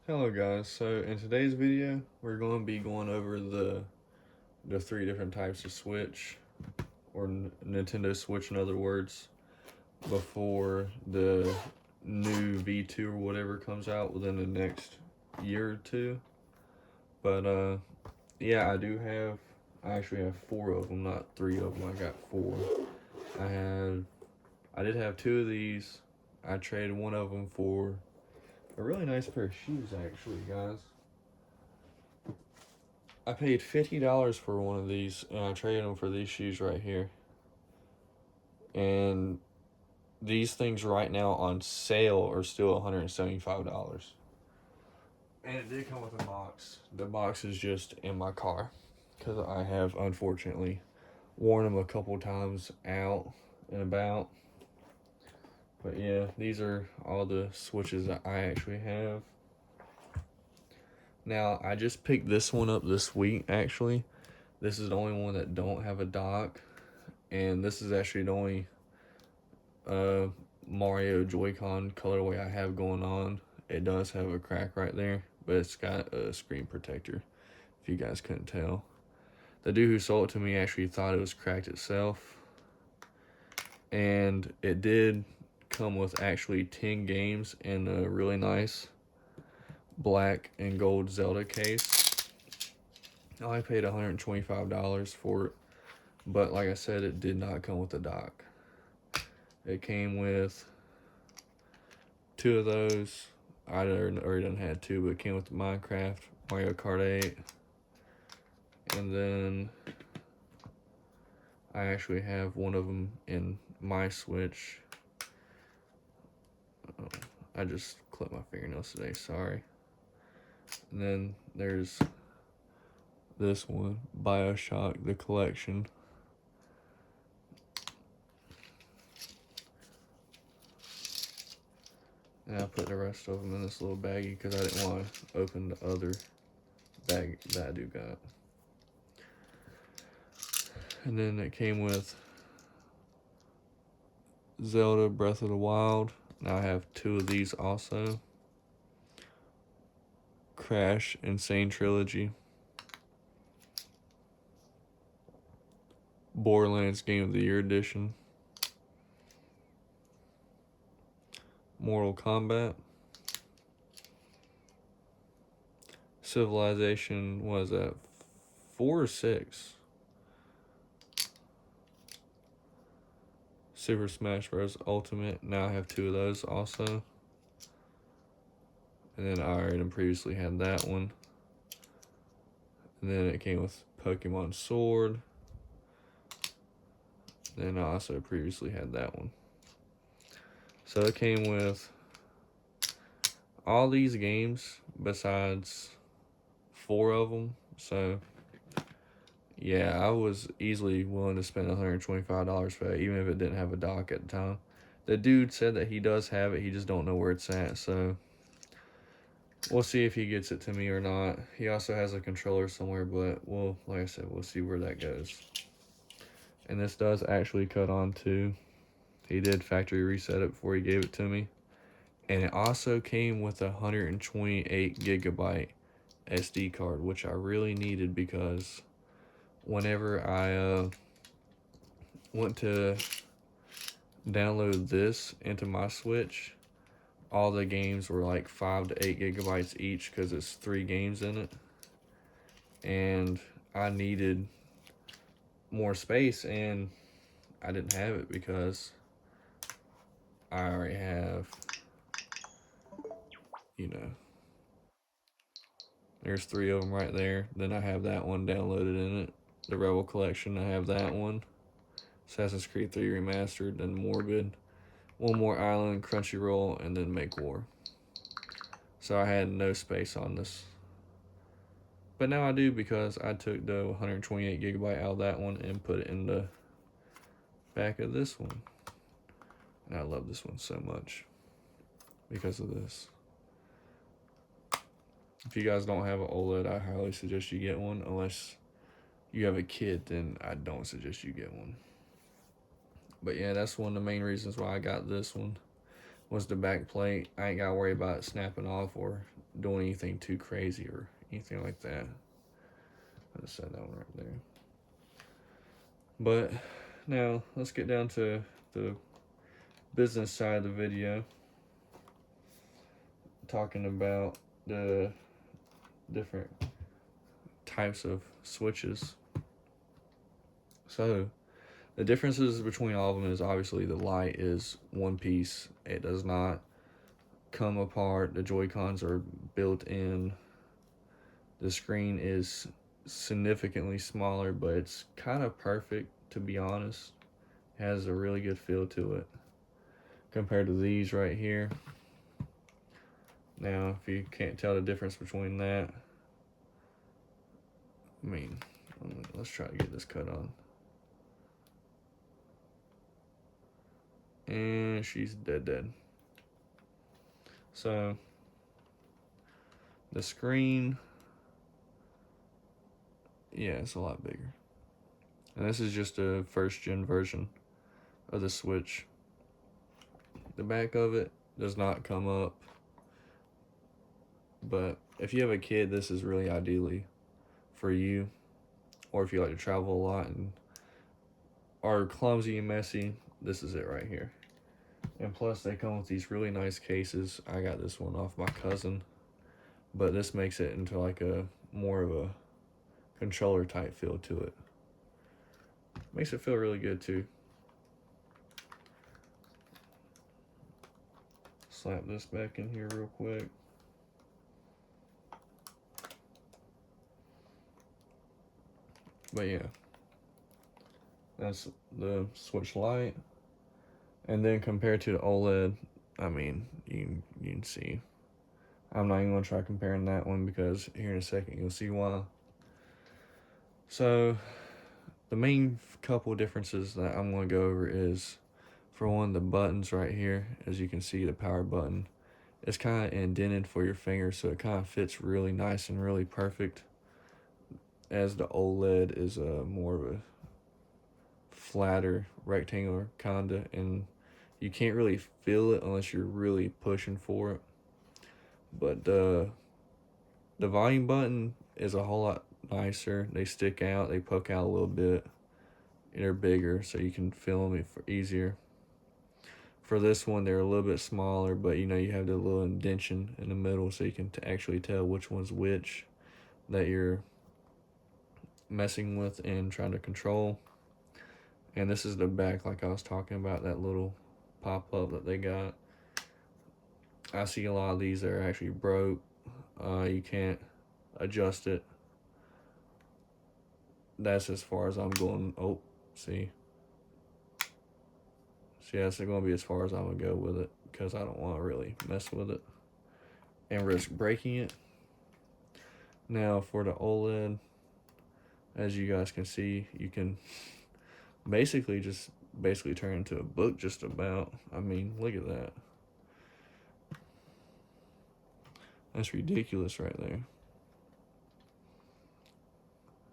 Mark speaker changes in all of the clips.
Speaker 1: Hello guys, so in today's video we're going to be going over the three different types of Switch, or Nintendo Switch in other words, before the new V2 or whatever comes out within the next year or two. But yeah, I actually have four of them, not three of them, I got four. I had, I did have two of these. I traded one of them for a really nice pair of shoes actually, guys. I paid $50 for one of these, and I traded them for these shoes right here. And these things right now on sale are still $175. And it did come with a box. The box is just in my car because I have unfortunately worn them a couple times out and about. But yeah, these are all the Switches that I actually have. Now I just picked this one up this week. Actually, this is the only one that don't have a dock, and this is actually the only uh, Mario Joy-Con colorway I have going on. It does have a crack right there, but it's got a screen protector, if you guys couldn't tell. The dude who sold it to me actually thought it was cracked itself, and it did come with actually 10 games in a really nice black and gold Zelda case. I only paid $125 for it, but like I said, it did not come with a dock. It came with two of those. I already done had two, but it came with Minecraft, Mario Kart 8, and then I actually have one of them in my Switch. Oh, I just clipped my fingernails today, sorry. And then there's this one, Bioshock, the collection. And I put the rest of them in this little baggie because I didn't want to open the other bag that I do got. And then it came with Zelda Breath of the Wild. Now I have two of these also. Crash Insane Trilogy. Borderlands Game of the Year Edition. Mortal Kombat. Civilization was at 4 or 6. Super Smash Bros. Ultimate. Now I have two of those also. And then I already previously had that one. And then it came with Pokemon Sword. Then I also previously had that one. So it came with all these games besides four of them. So yeah, I was easily willing to spend $125 for it, even if it didn't have a dock at the time. The dude said that he does have it, he just don't know where it's at, so we'll see if he gets it to me or not. He also has a controller somewhere, but we'll, like I said, we'll see where that goes. And this does actually cut on too. He did factory reset it before he gave it to me. And it also came with a 128 gigabyte SD card, which I really needed because whenever I went to download this into my Switch, all the games were like 5 to 8 gigabytes each because it's 3 games in it. And I needed more space, and I didn't have it because I already have, you know, there's 3 of them right there. Then I have that one downloaded in it. The Rebel Collection, I have that one. Assassin's Creed 3 Remastered, then Morbid, One More Island, Crunchyroll, and then Make War. So I had no space on this. But now I do because I took the 128 gigabyte out of that one and put it in the back of this one. And I love this one so much because of this. If you guys don't have an OLED, I highly suggest you get one. Unless you have a kid, then I don't suggest you get one. But yeah, that's one of the main reasons why I got this one. was the back plate. I ain't gotta worry about it snapping off or doing anything too crazy or anything like that. I just set that one right there. But now let's get down to the business side of the video, talking about the different types of switches. So the differences between all of them is obviously the light is one piece. It does not come apart. The Joy-Cons are built in. The screen is significantly smaller, but it's kind of perfect, to be honest. It has a really good feel to it compared to these right here. Now, if you can't tell the difference between that, I mean, let's try to get this cut on. And she's dead. So, the screen, yeah, it's a lot bigger. And this is just a first gen version of the Switch. The back of it does not come up, but if you have a kid, this is really ideally for you, or if you like to travel a lot and are clumsy and messy, this is it right here. And plus they come with these really nice cases. I got this one off my cousin, but this makes it into like a more of a controller type feel to it. Makes it feel really good too. Slap this back in here real quick. But yeah, that's the Switch Lite. And then compared to the OLED, I mean, you can see. I'm not even going to try comparing that one because here in a second you'll see why. So, the main couple differences that I'm going to go over is, for one, the buttons right here. As you can see, the power button is kind of indented for your finger, so it kind of fits really nice and really perfect. As the OLED is more of a flatter, rectangular kinda, and you can't really feel it unless you're really pushing for it. But the volume button is a whole lot nicer. They stick out, they poke out a little bit, and they're bigger, so you can feel them easier. For this one, they're a little bit smaller, but you know, you have the little indentation in the middle, so you can actually tell which one's which that you're messing with and trying to control. And this is the back, like I was talking about, that little pop-up that they got. I see a lot of these that are actually broke. You can't adjust it. That's as far as I'm going. Oh, see, that's going to be as far as I'm going to go with it, because I don't want to really mess with it and risk breaking it. Now for the OLED, as you guys can see, you can basically turn into a book just about. I mean, look at that. That's ridiculous right there.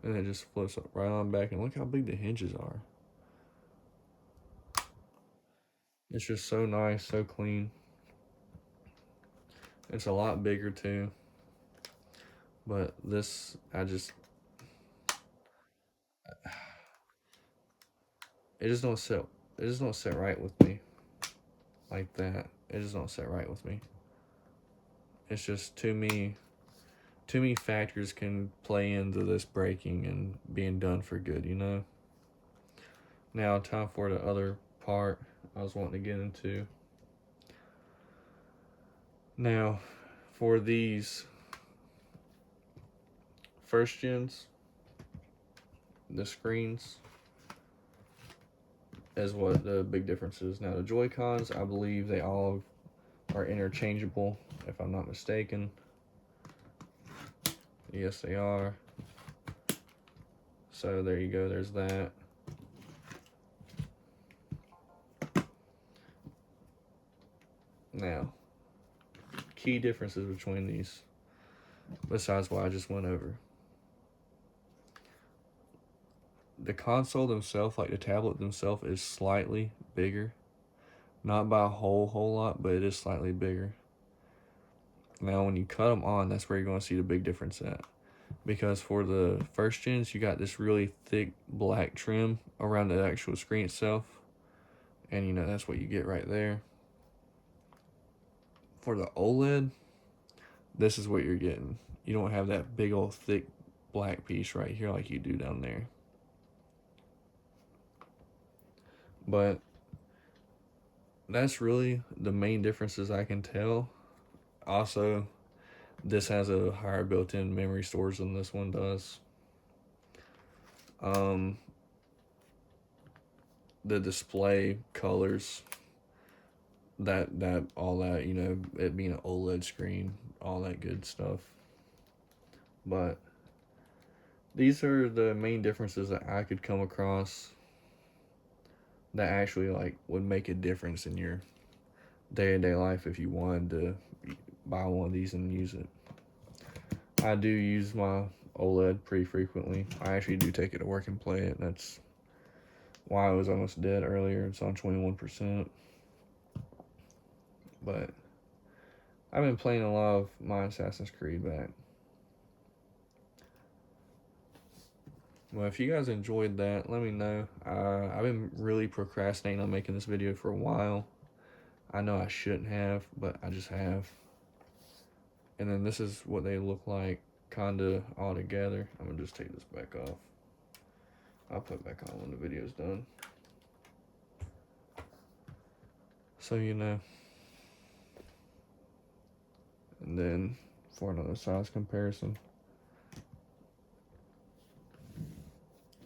Speaker 1: And it just flips up right on back, and look how big the hinges are. It's just so nice, so clean. It's a lot bigger too. But this, it just don't sit right with me like that. It just don't sit right with me. It's just too many factors can play into this breaking and being done for good, you know? Now, time for the other part I was wanting to get into. Now, for these first gens, the screens is what the big difference is. Now, the Joy-Cons, I believe they all are interchangeable, if I'm not mistaken. Yes, they are. So there you go, there's that. Now, key differences between these, besides what I just went over. The console themselves, like the tablet themselves, is slightly bigger, Not by a whole lot, but it is slightly bigger. Now, when you cut them on, that's where you're going to see the big difference at. Because for the first gens, you got this really thick black trim around the actual screen itself. And, you know, that's what you get right there. For the OLED, this is what you're getting. You don't have that big old thick black piece right here like you do down there. But that's really the main differences I can tell. Also, this has a higher built-in memory storage than this one does. The display colors, that all that, you know, it being an OLED screen, all that good stuff. But these are the main differences that I could come across that actually like would make a difference in your day-to-day life if you wanted to buy one of these and use it. I do use my OLED pretty frequently. I actually do take it to work and play it. That's why I was almost dead earlier. It's on 21%. But I've been playing a lot of my Assassin's Creed back. Well, if you guys enjoyed that, let me know. I've been really procrastinating on making this video for a while. I know I shouldn't have, but I just have. And then this is what they look like kinda all together. I'm gonna just take this back off. I'll put it back on when the video's done. So you know. And then for another size comparison,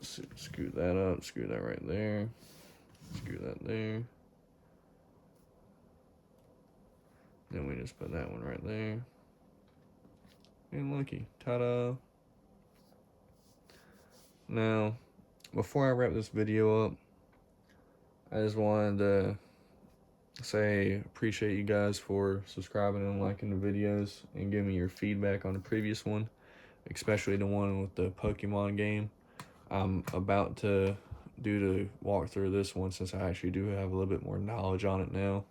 Speaker 1: scoot that up, scoot that right there, scoot that there. Then we just put that one right there. And looky, ta-da. Now, before I wrap this video up, I just wanted to say appreciate you guys for subscribing and liking the videos and giving me your feedback on the previous one, especially the one with the Pokemon game. I'm about to do the walkthrough of this one since I actually do have a little bit more knowledge on it now.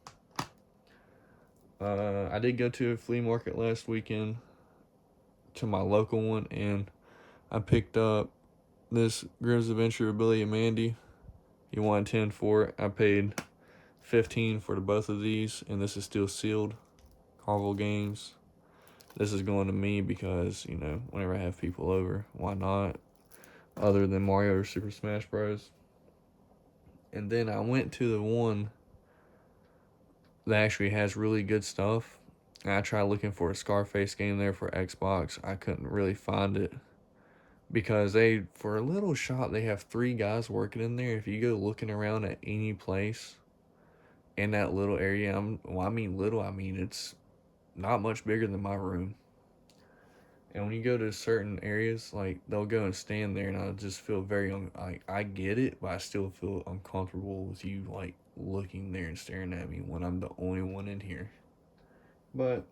Speaker 1: I did go to a flea market last weekend, to my local one, and I picked up this Grimm's Adventure of Billy and Mandy. He wanted 10 for it. I paid 15 for the both of these, and this is still sealed. Carvel Games. This is going to me because, you know, whenever I have people over, why not? Other than Mario or Super Smash Bros. And then I went to the one that actually has really good stuff. And I tried looking for a Scarface game there for Xbox. I couldn't really find it because for a little shop, they have 3 guys working in there. If you go looking around at any place in that little area, I mean it's not much bigger than my room. And when you go to certain areas, like, they'll go and stand there, and I just feel very, I get it, but I still feel uncomfortable with you, like, looking there and staring at me when I'm the only one in here. But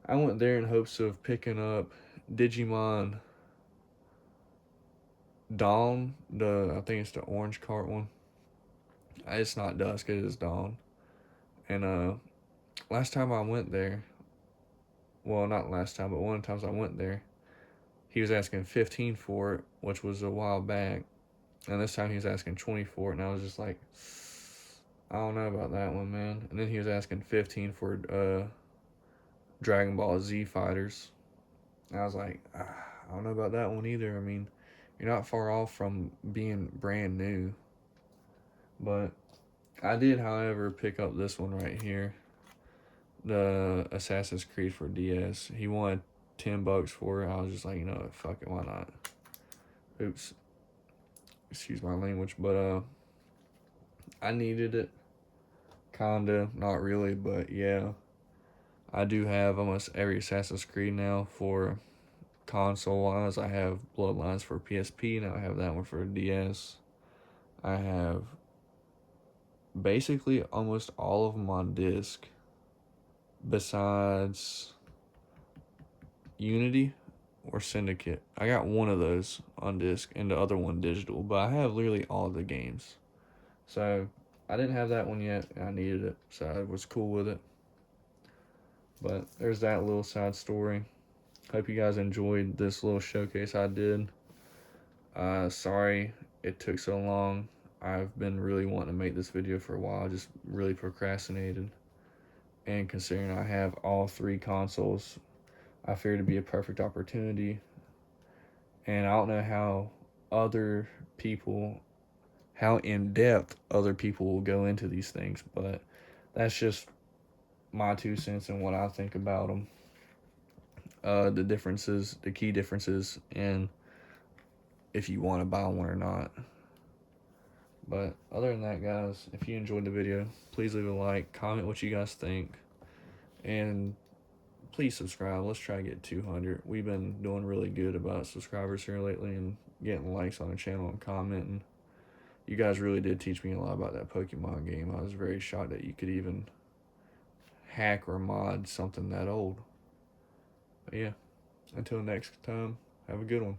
Speaker 1: I went there in hopes of picking up Digimon Dawn, I think it's the orange cart one. It's not Dusk, it is Dawn. And last time I went there, well, not last time, but one of the times I went there, he was asking 15 for it, which was a while back. And this time he was asking 20 for it, and I was just like, I don't know about that one, man. And then he was asking 15 for Dragon Ball Z Fighters. And I was like, I don't know about that one either. I mean, you're not far off from being brand new. But I did, however, pick up this one right here, the Assassin's Creed for DS. He wanted $10 for it. I was just like, you know what, fuck it, why not? Oops. Excuse my language, but I needed it. Kinda, not really, but yeah. I do have almost every Assassin's Creed now for console-wise. I have Bloodlines for PSP, now I have that one for DS. I have basically almost all of them on disc, besides Unity or Syndicate. I got one of those on disc and the other one digital, but I have literally all the games. So I didn't have that one yet, and I needed it, so I was cool with it. But there's that little side story. Hope you guys enjoyed this little showcase I did. Sorry it took so long. I've been really wanting to make this video for a while, just really procrastinated. And considering I have all 3 consoles, I figured it'd be a perfect opportunity. And I don't know how in depth other people will go into these things, but that's just my 2 cents and what I think about them. The key differences, and if you want to buy one or not. But other than that, guys, if you enjoyed the video, please leave a like, comment what you guys think, and please subscribe. Let's try to get 200. We've been doing really good about subscribers here lately and getting likes on the channel and commenting. You guys really did teach me a lot about that Pokemon game. I was very shocked that you could even hack or mod something that old. But yeah, until next time, have a good one.